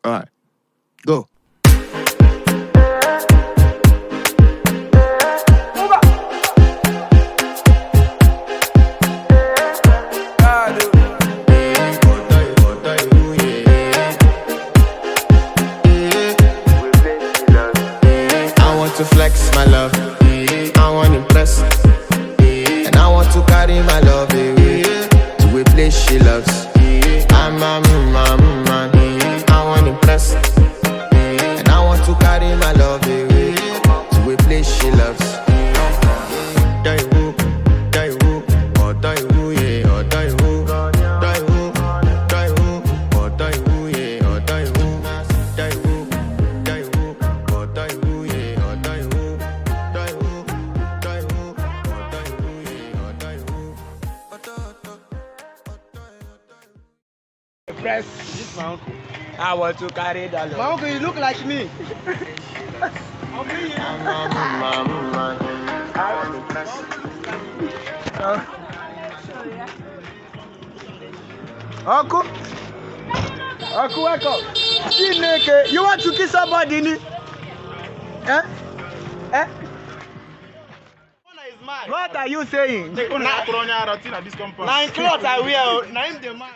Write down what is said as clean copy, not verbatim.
All right, go. I want to flex my love, I want to impress, and I want to carry my love away to a place she loves. I'm a man, I want to impress, and I want to carry my love away to a place she loves. Press. This is my uncle. I want to carry that love. My uncle, you look like me. Uncle, wake up. Chineke, you want to kiss somebody? Eh? What are you saying? Nine clothes I wear. Name the man.